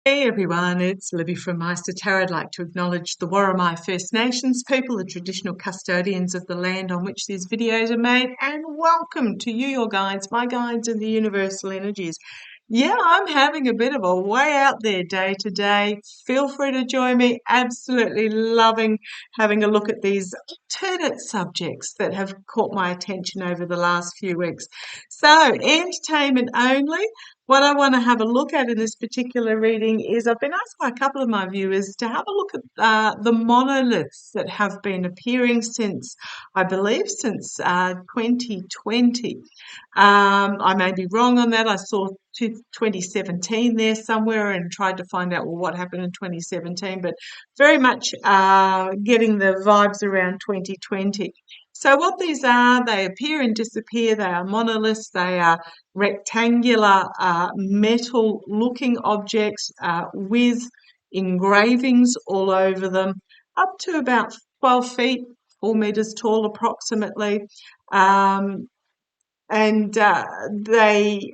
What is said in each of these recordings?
Hey everyone, it's Libby from maighstirtarot. I'd like to acknowledge the Worimi First Nations people, the traditional custodians of the land on which these videos are made, and welcome to you, your guides, my guides, and the universal energies. Yeah, I'm having a bit of a way out there day to day. Feel free to join me. Absolutely loving having a look at these alternate subjects that have caught my attention over the last few weeks. So, entertainment only. What I want to have a look at in this particular reading is I've been asked by a couple of my viewers to have a look at the monoliths that have been appearing since, I believe, since 2020. I may be wrong on that. I saw 2017 there somewhere and tried to find out, well, what happened in 2017, but very much getting the vibes around 2020. So what these are, they appear and disappear. They are monoliths. They are rectangular metal-looking objects with engravings all over them, up to about 12 feet, 4 meters tall approximately. And they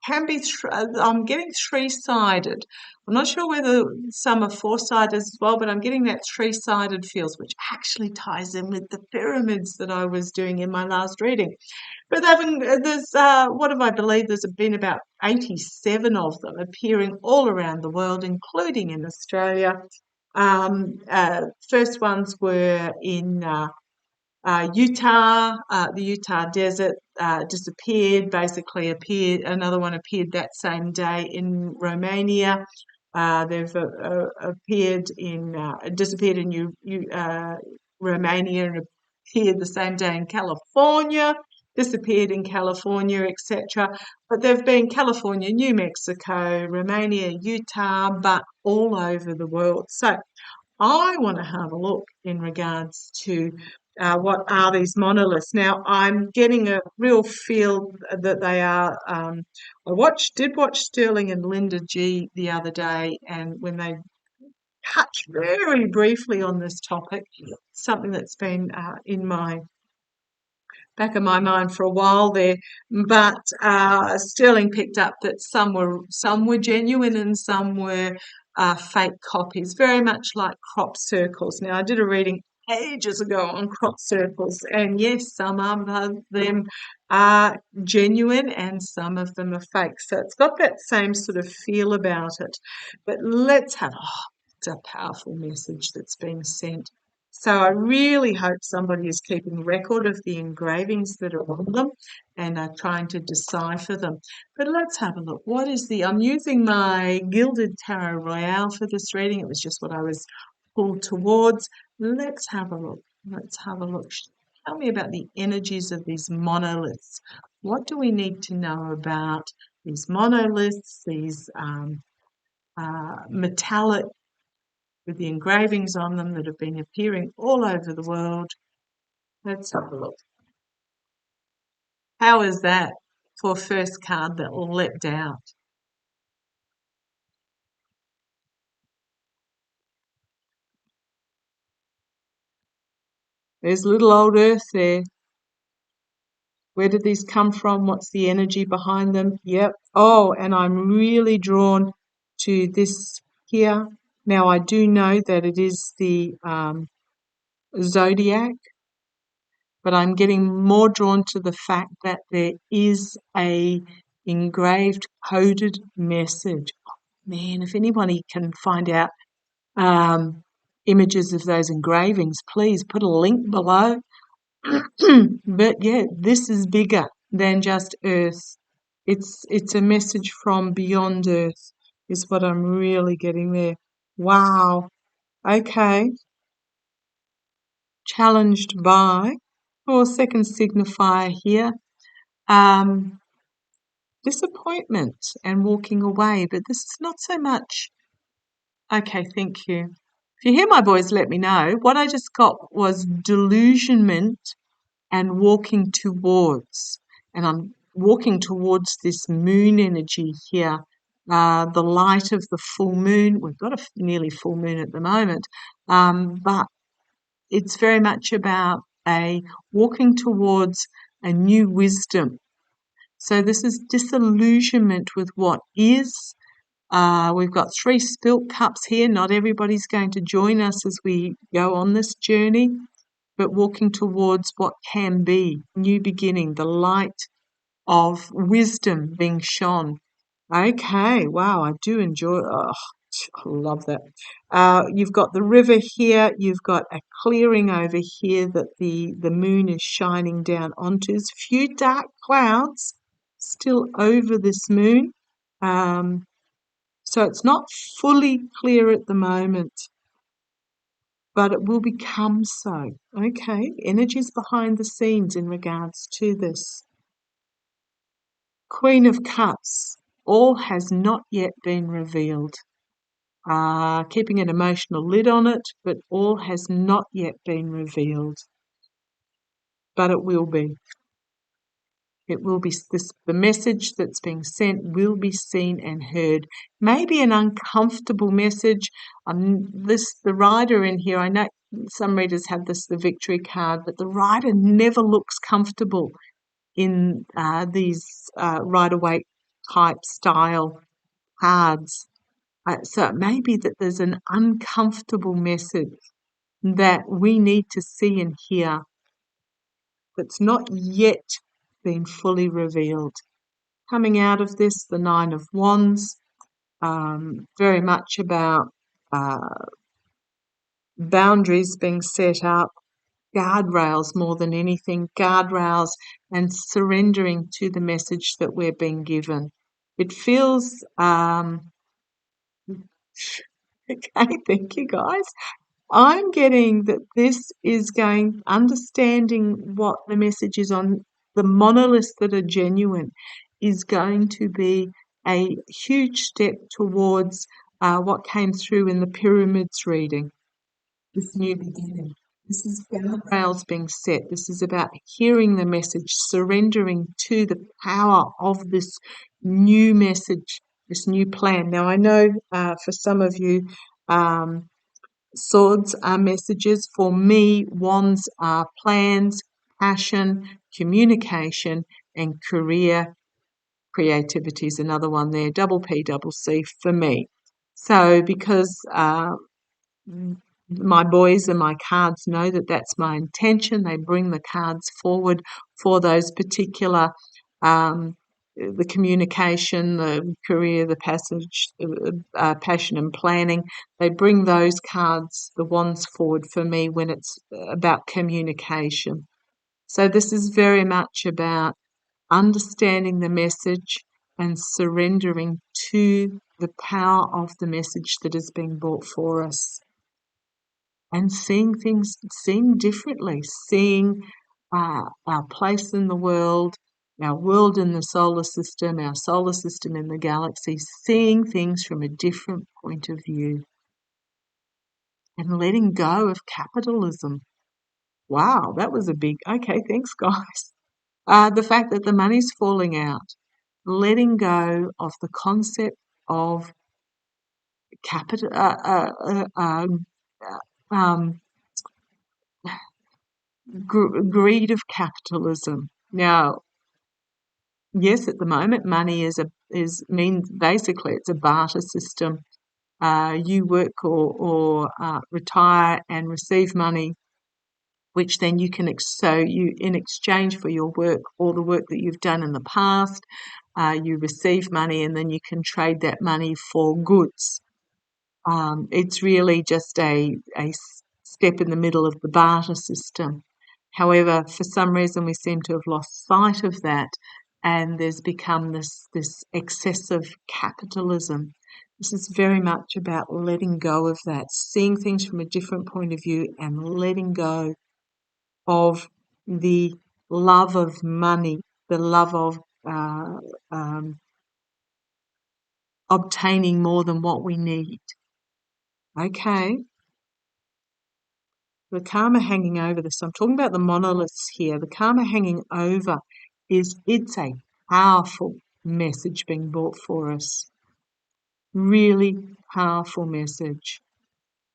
can be, I'm getting three-sided. I'm not sure whether some are four-sided as well, but I'm getting that three-sided feels, which actually ties in with the pyramids that I was doing in my last reading. But there's, what have I believed? There's been about 87 of them appearing all around the world, including in Australia. First ones were in Utah, the Utah desert disappeared, basically appeared. Another one appeared that same day in Romania. They've disappeared in Romania and appeared the same day in California, disappeared in California, etc. But they've been California, New Mexico, Romania, Utah, but all over the world. So I want to have a look in regards to what are these monoliths. Now, I'm getting a real feel that they are. Did watch Sterling and Linda G the other day, and when they touched very briefly on this topic, something that's been in my back of my mind for a while there. But Sterling picked up that some were genuine and some were fake copies, very much like crop circles. Now, I did a reading ages ago on crop circles, and yes, some of them are genuine and some of them are fake. So it's got that same sort of feel about it. But it's a powerful message that's being sent. So I really hope somebody is keeping record of the engravings that are on them and are trying to decipher them. But let's have a look. I'm using my Gilded Tarot Royale for this reading. It was just what I was pulled towards. Let's have a look. Let's have a look. Tell me about the energies of these monoliths. What do we need to know about these monoliths, these metallic with the engravings on them that have been appearing all over the world? Let's have a look. How is that for first card that leapt out? There's little old Earth there. Where did these come from? What's the energy behind them? Yep. Oh, and I'm really drawn to this here. Now, I do know that it is the zodiac, but I'm getting more drawn to the fact that there is a engraved coded message. Man, if anybody can find out images of those engravings, please put a link below. But yeah, this is bigger than just Earth. It's a message from beyond Earth, is what I'm really getting there. Wow. Okay. Challenged by, or second signifier here, disappointment and walking away, but this is not so much. Okay, thank you. If you hear my voice, let me know. What I just got was delusionment and walking towards. And I'm walking towards this moon energy here, the light of the full moon. We've got a nearly full moon at the moment, but it's very much about a walking towards a new wisdom. So this is disillusionment with what is, We've got 3 spilt cups here. Not everybody's going to join us as we go on this journey, but walking towards what can be, new beginning, the light of wisdom being shone. Okay, wow, I do enjoy. Oh, I love that. You've got the river here. You've got a clearing over here that the moon is shining down onto. There's a few dark clouds still over this moon, so it's not fully clear at the moment, but it will become so. Okay, energies behind the scenes in regards to this. Queen of Cups. All has not yet been revealed. Keeping an emotional lid on it, but all has not yet been revealed. But it will be. It will be this. The message that's being sent will be seen and heard. Maybe an uncomfortable message. The rider in here. I know some readers have the victory card, but the rider never looks comfortable in these Rider-Waite type style cards. So it may be that there's an uncomfortable message that we need to see and hear that's not yet been fully revealed. Coming out of this, the Nine of Wands, very much about boundaries being set up, guardrails more than anything, guardrails and surrendering to the message that we're being given. It feels, okay, thank you guys. I'm getting that this is understanding what the message is on the monoliths that are genuine is going to be a huge step towards what came through in the pyramids reading, this new beginning. This is guardrails being set. This is about hearing the message, surrendering to the power of this new message, this new plan. Now, I know for some of you, swords are messages. For me, wands are plans, passion, communication, and career. Creativity is another one there. Double P, double C for me. So because my boys and my cards know that that's my intention, they bring the cards forward for those particular the communication, the career, the passion and planning. They bring those cards, the wands, forward for me when it's about communication. So this is very much about understanding the message and surrendering to the power of the message that is being brought for us. And seeing differently, seeing our place in the world, our world in the solar system, our solar system in the galaxy, seeing things from a different point of view and letting go of capitalism. Wow, that was a big, okay, thanks guys. The fact that the money's falling out, letting go of the concept of capital, um, greed of capitalism. Now, yes, at the moment, money means basically it's a barter system. You work or retire and receive money, which then you can in exchange for your work or the work that you've done in the past, you receive money and then you can trade that money for goods. It's really just a step in the middle of the barter system. However, for some reason, we seem to have lost sight of that, and there's become this excessive capitalism. This is very much about letting go of that, seeing things from a different point of view, and letting go of the love of money, the love of obtaining more than what we need. Okay. The karma hanging over this, I'm talking about the monoliths here. The karma hanging over it's a powerful message being brought for us. Really powerful message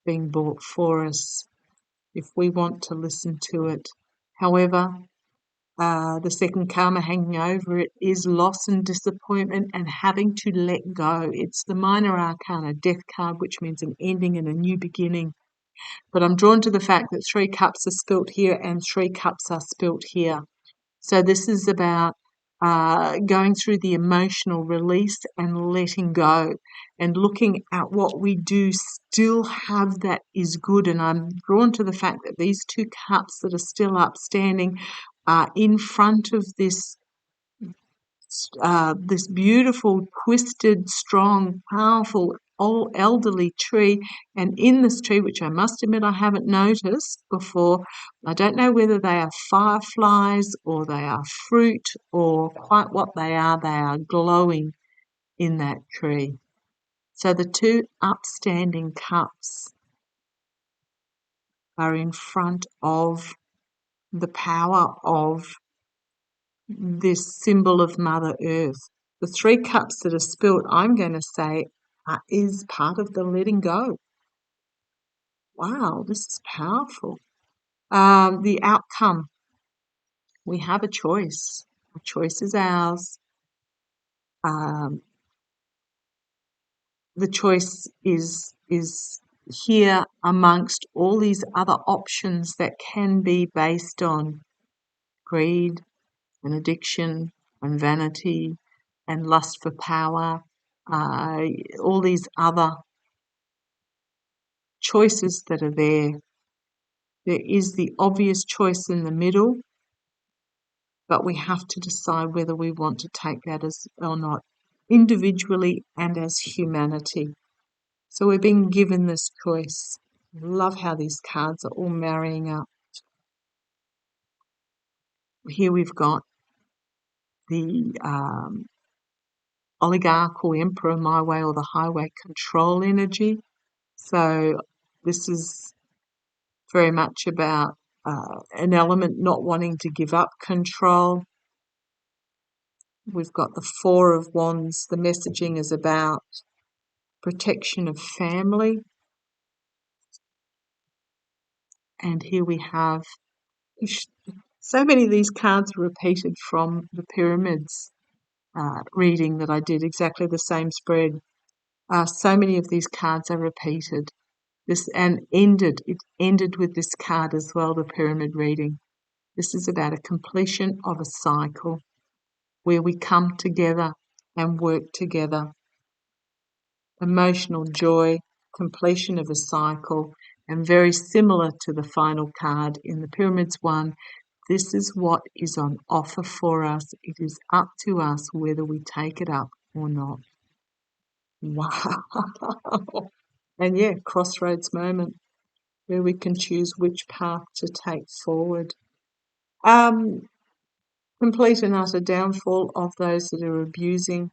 being brought for us if we want to listen to it. However, The second karma hanging over it is loss and disappointment and having to let go. It's the minor arcana death card, which means an ending and a new beginning. But I'm drawn to the fact that 3 cups are spilt here and 3 cups are spilt here. So this is about going through the emotional release and letting go and looking at what we do still have that is good. And I'm drawn to the fact that these 2 cups that are still upstanding are in front of this beautiful, twisted, strong, powerful, old elderly tree. And in this tree, which I must admit I haven't noticed before, I don't know whether they are fireflies or they are fruit or quite what they are glowing in that tree. So the 2 upstanding cups are in front of the power of this symbol of Mother Earth. The 3 cups that are spilt, I'm going to say, is part of the letting go. Wow, this is powerful. The outcome, we have a choice. A choice is ours. The choice is here amongst all these other options that can be based on greed and addiction and vanity and lust for power, all these other choices that are there. There is the obvious choice in the middle, but we have to decide whether we want to take that as or not, individually and as humanity. So we're being given this choice. I love how these cards are all marrying up. Here we've got the oligarch or emperor, my way or the highway control energy. So this is very much about an element not wanting to give up control. We've got the 4 of Wands. The messaging is about protection of family. And here we have so many of these cards are repeated from the pyramids reading that I did, exactly the same spread. So many of these cards are repeated. It ended with this card as well, the pyramid reading. This is about a completion of a cycle where we come together and work together. Emotional joy, completion of a cycle, and very similar to the final card in the Pyramids one, this is what is on offer for us. It is up to us whether we take it up or not. Wow. And yeah, crossroads moment where we can choose which path to take forward. Complete and utter downfall of those that are abusing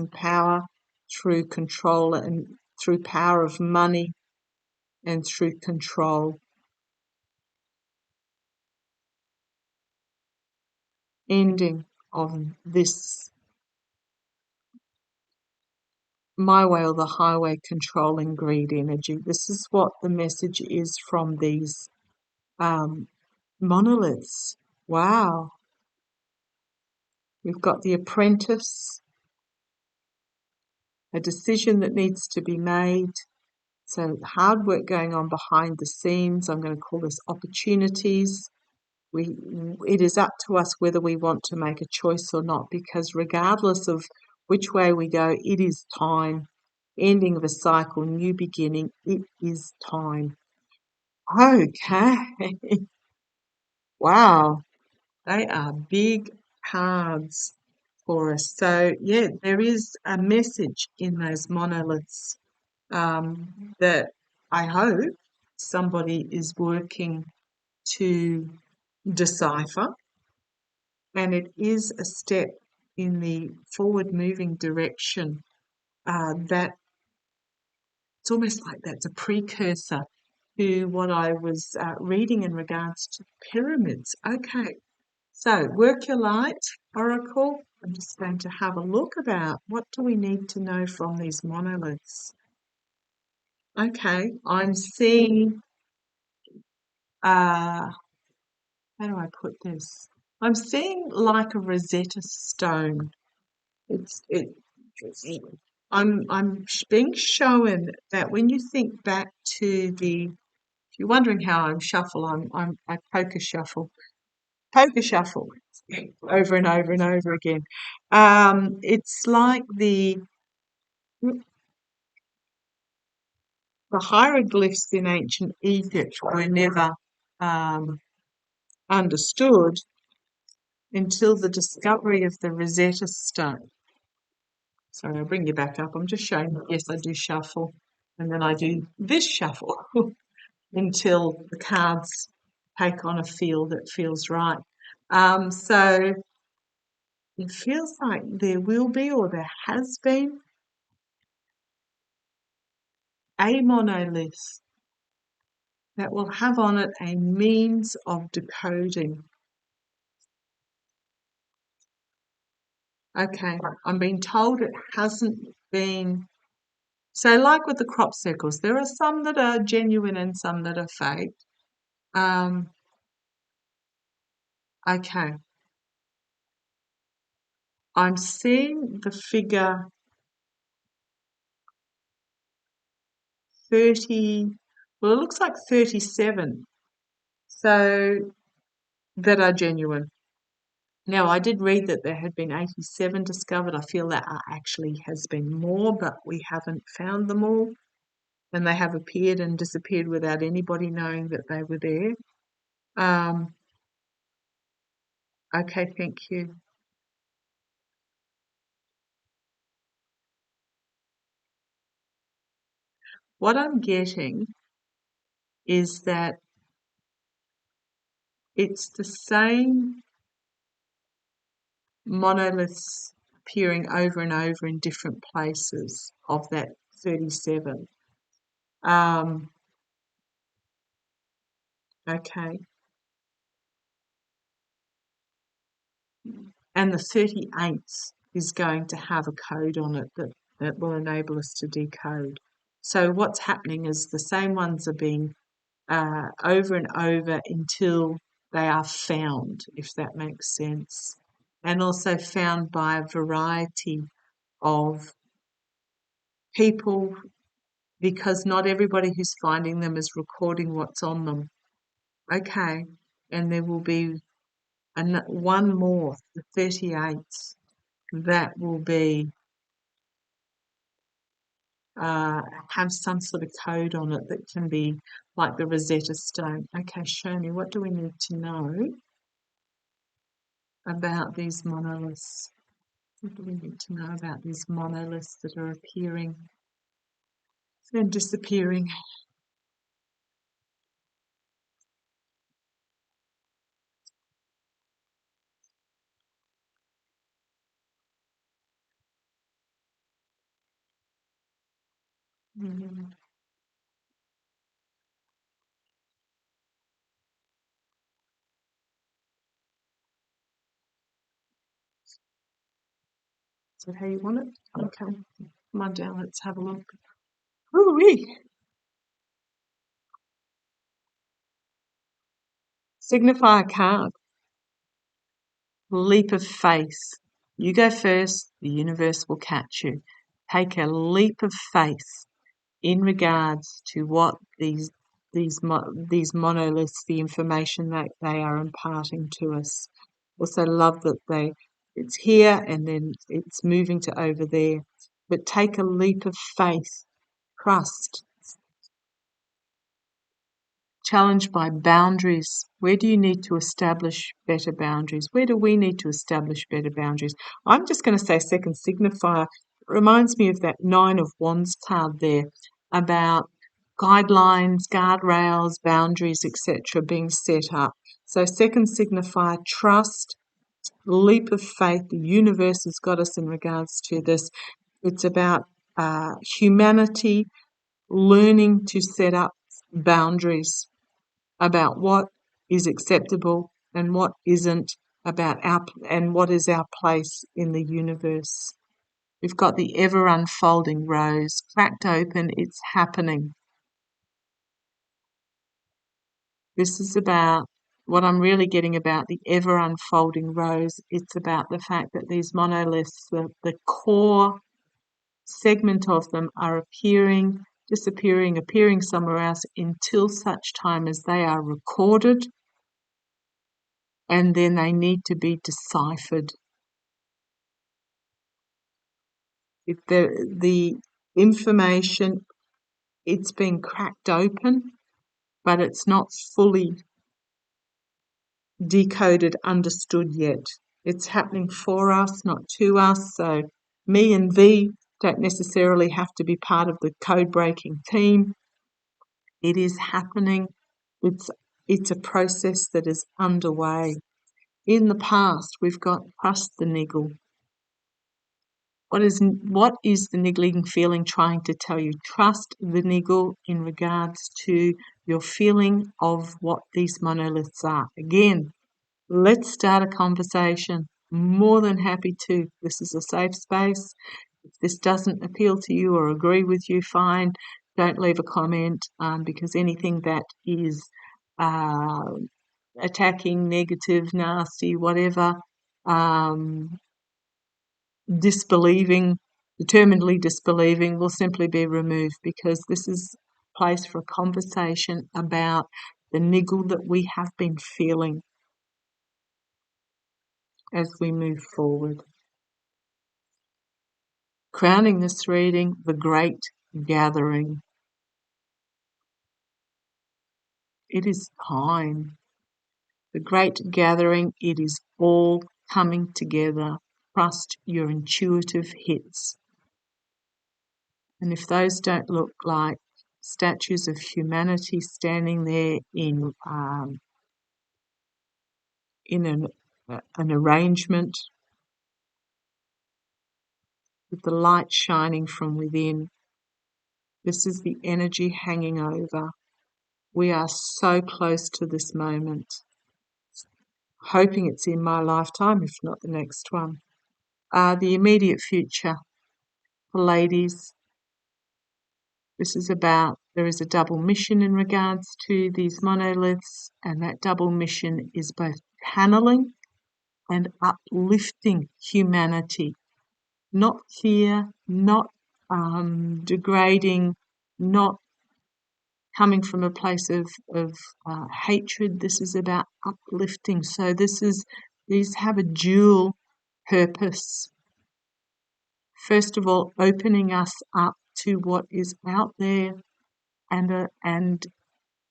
power through control and through power of money and through control. Ending of this my way or the highway controlling greed energy. This is what the message is from these monoliths. Wow. We've got the apprentice, a decision that needs to be made. So hard work going on behind the scenes. I'm going to call this opportunities. It is up to us whether we want to make a choice or not, because regardless of which way we go, it is time. Ending of a cycle, new beginning, it is time. Okay. Wow. They are big cards for us. So, yeah, there is a message in those monoliths that I hope somebody is working to decipher, and it is a step in the forward moving direction that it's almost like that's a precursor to what I was reading in regards to pyramids. Okay, so work your light, Oracle. I'm just going to have a look about what do we need to know from these monoliths. Okay, I'm seeing how do I put this? I'm seeing like a Rosetta Stone. It's it. I'm being shown that when you think back to the, if you're wondering how I'm shuffle, I poker shuffle over and over and over again. It's like the hieroglyphs in ancient Egypt were never um, understood until the discovery of the Rosetta Stone. Sorry, I'll bring you back up. I'm just showing that, yes, I do shuffle, and then I do this shuffle until the cards take on a feel that feels right. So it feels like there will be, or there has been, a monolith that will have on it a means of decoding. Okay, I'm being told it hasn't been. So, like with the crop circles, there are some that are genuine and some that are fake. Um, okay, I'm seeing the figure 30, well, it looks like 37, so that are genuine. Now, I did read that there had been 87 discovered. I feel that actually has been more, but we haven't found them all. And they have appeared and disappeared without anybody knowing that they were there. Um, okay, thank you. What I'm getting is that it's the same monoliths appearing over and over in different places of that 37. Um, okay. And the 38 is going to have a code on it that will enable us to decode. So what's happening is the same ones are being over and over until they are found, if that makes sense. And also found by a variety of people, because not everybody who's finding them is recording what's on them. Okay. And there will be one more, the 38, that will be have some sort of code on it that can be like the Rosetta Stone. Okay, show me, what do we need to know about these monoliths? What do we need to know about these monoliths that are appearing and disappearing? Mm. Is that how you want it? Okay, come on down, let's have a look. Ooh-wee. Signify a card. Leap of faith. You go first, the universe will catch you. Take a leap of faith in regards to what these monoliths, the information that they are imparting to us. Also love that it's here and then it's moving to over there. But take a leap of faith, trust. Challenged by boundaries. Where do you need to establish better boundaries? Where do we need to establish better boundaries? I'm just going to say second signifier. It reminds me of that Nine of Wands card there about guidelines, guardrails, boundaries, etc. being set up. So second signifier, trust, leap of faith. The universe has got us in regards to this. It's about humanity learning to set up boundaries about what is acceptable and what isn't, about and what is our place in the universe. We've got the ever unfolding rose cracked open, it's happening. This is about what I'm really getting about the ever unfolding rose, it's about the fact that these monoliths, the core segment of them are appearing, disappearing, appearing somewhere else until such time as they are recorded, and then they need to be deciphered. If the information, it's been cracked open, but it's not fully decoded, understood yet. It's happening for us, not to us. So me and thee don't necessarily have to be part of the code breaking team. It is happening. It's a process that is underway. In the past, we've got trust the niggle. What is the niggling feeling trying to tell you? Trust the niggle in regards to your feeling of what these monoliths are. Again, let's start a conversation. More than happy to. This is a safe space. If this doesn't appeal to you or agree with you, fine. Don't leave a comment, because anything that is attacking, negative, nasty, whatever, disbelieving, determinedly disbelieving, will simply be removed, because this is a place for a conversation about the niggle that we have been feeling as we move forward. Crowning this reading, the Great Gathering. It is time. The Great Gathering, it is all coming together. Trust your intuitive hits. And if those don't look like statues of humanity standing there in an arrangement with the light shining from within, this is the energy hanging over. We are so close to this moment. Hoping it's in my lifetime, if not the next one. The immediate future for ladies. This is about, there is a double mission in regards to these monoliths, and that double mission is both channeling and uplifting humanity. Not fear, not degrading, not coming from a place of hatred. This is about uplifting. So these have a dual purpose. First of all, opening us up to what is out there, and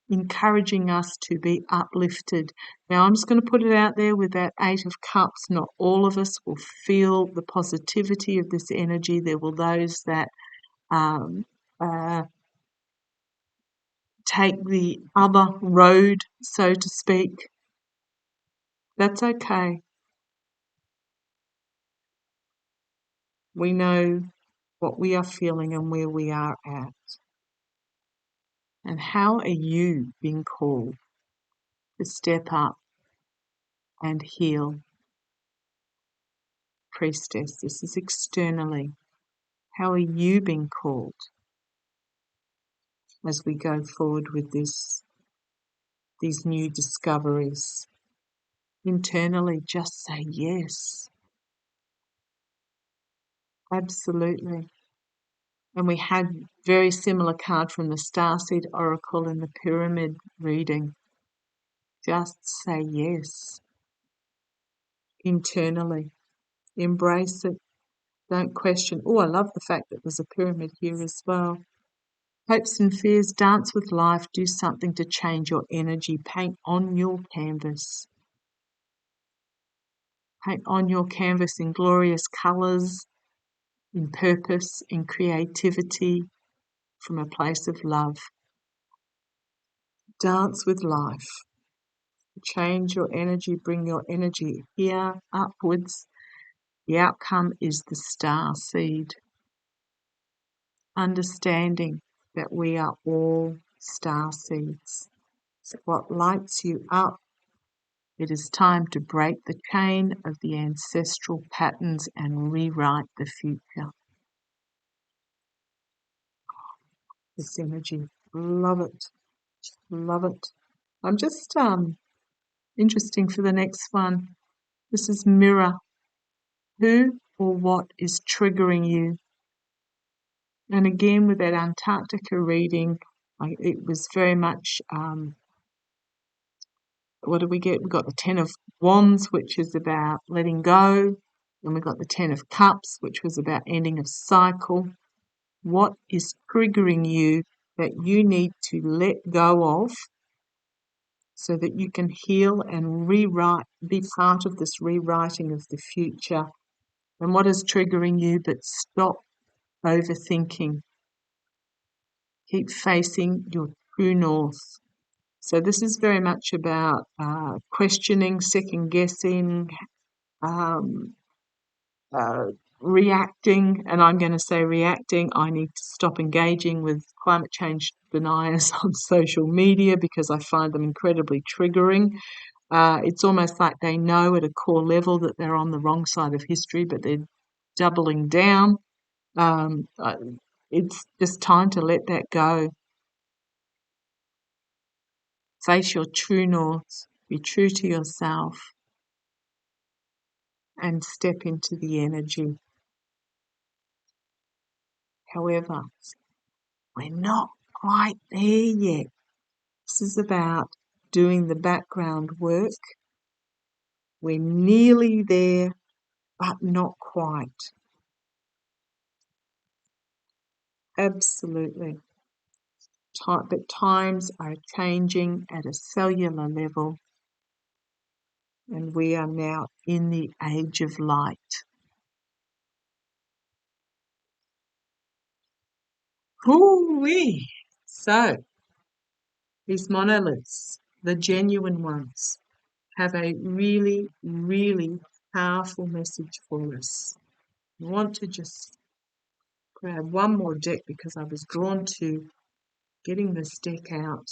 encouraging us to be uplifted. Now, I'm just going to put it out there with that Eight of Cups. Not all of us will feel the positivity of this energy. There will those that take the other road, so to speak. That's okay. We know what we are feeling and where we are at. And how are you being called to step up and heal? Priestess, this is externally. How are you being called as we go forward with these new discoveries? Internally, just say yes. Absolutely. And we had very similar card from the Starseed Oracle in the Pyramid reading. Just say yes. Internally. Embrace it. Don't question. Oh, I love the fact that there's a pyramid here as well. Hopes and fears, dance with life, do something to change your energy. Paint on your canvas. Paint on your canvas in glorious colours, in purpose, in creativity, from a place of love. Dance with life. Change your energy, bring your energy here, upwards. The outcome is the star seed. Understanding that we are all star seeds. So what lights you up? It is time to break the chain of the ancestral patterns and rewrite the future. This energy, love it, love it. I'm just Interesting for the next one. This is mirror. Who or what is triggering you? And again, with that Antarctica reading, it was very much, what did we get? We got the Ten of Wands, which is about letting go. And we got the Ten of Cups, which was about ending a cycle. What is triggering you that you need to let go of so that you can heal and rewrite, be part of this rewriting of the future? And what is triggering you? But stop overthinking. Keep facing your true north. So this is very much about questioning, second guessing, um, reacting, and I'm going to say reacting. I need to stop engaging with climate change deniers on social media because I find them incredibly triggering. It's almost like they know at a core level that they're on the wrong side of history, but they're doubling down. It's just time to let that go. Face your true north, be true to yourself, and step into the energy. However, we're not quite there yet. This is about doing the background work. We're nearly there, but not quite. Absolutely. But times are changing at a cellular level, and we are now in the age of light. Hoo-wee! So, these monoliths, the genuine ones, have a really, really powerful message for us. I want to just grab one more deck because I was drawn to getting this deck out.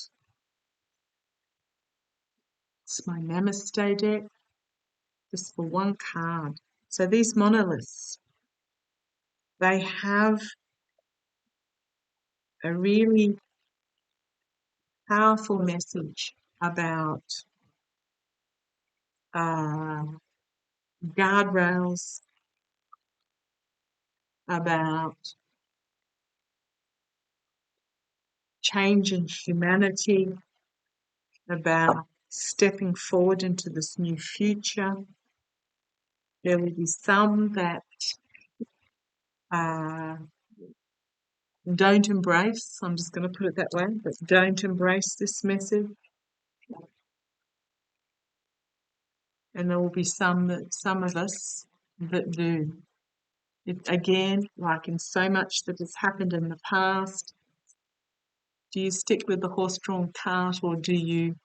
It's my Namaste deck, just for one card. So these monoliths, they have a really powerful message about guardrails, about change in humanity, about stepping forward into this new future. There will be some that don't embrace, I'm just going to put it that way, but don't embrace this message. And there will be some of us that do. Again, like in so much that has happened in the past, do you stick with the horse-drawn cart or do you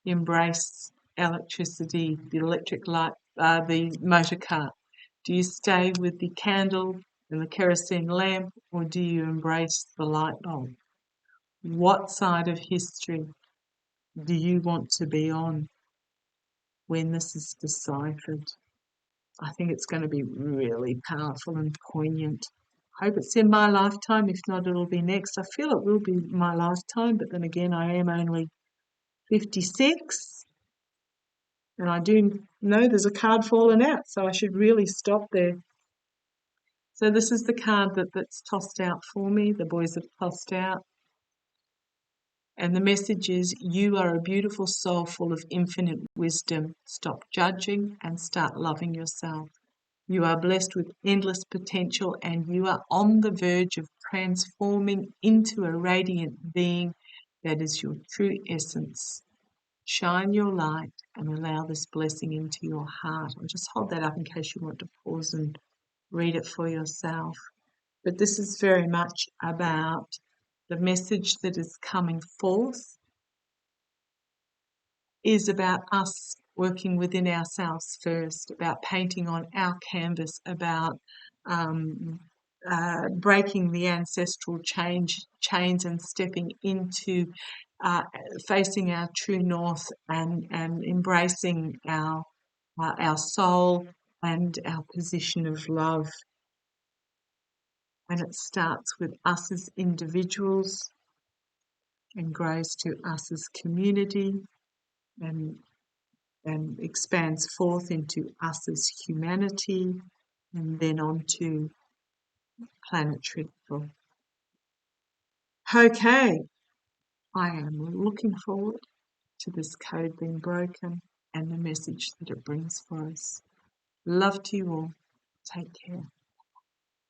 embrace electricity, the electric light, the motor car? Do you stay with the candle and the kerosene lamp or do you embrace the light bulb? What side of history do you want to be on when this is deciphered? I think it's going to be really powerful and poignant. I hope it's in my lifetime. If not, it'll be next. I feel it will be my lifetime, but then again, I am only 56. And I do know there's a card falling out, so I should really stop there. So this is the card that's tossed out for me. The boys have tossed out. And the message is, you are a beautiful soul full of infinite wisdom. Stop judging and start loving yourself. You are blessed with endless potential and you are on the verge of transforming into a radiant being that is your true essence. Shine your light and allow this blessing into your heart. I'll just hold that up in case you want to pause and read it for yourself. But this is very much about the message that is coming forth is about us working within ourselves first, about painting on our canvas, about breaking the ancestral chains and stepping into facing our true north and embracing our soul and our position of love. And it starts with us as individuals and grows to us as community and and expands forth into us as humanity, and then on to planetary level. Okay, I am looking forward to this code being broken and the message that it brings for us. Love to you all. Take care.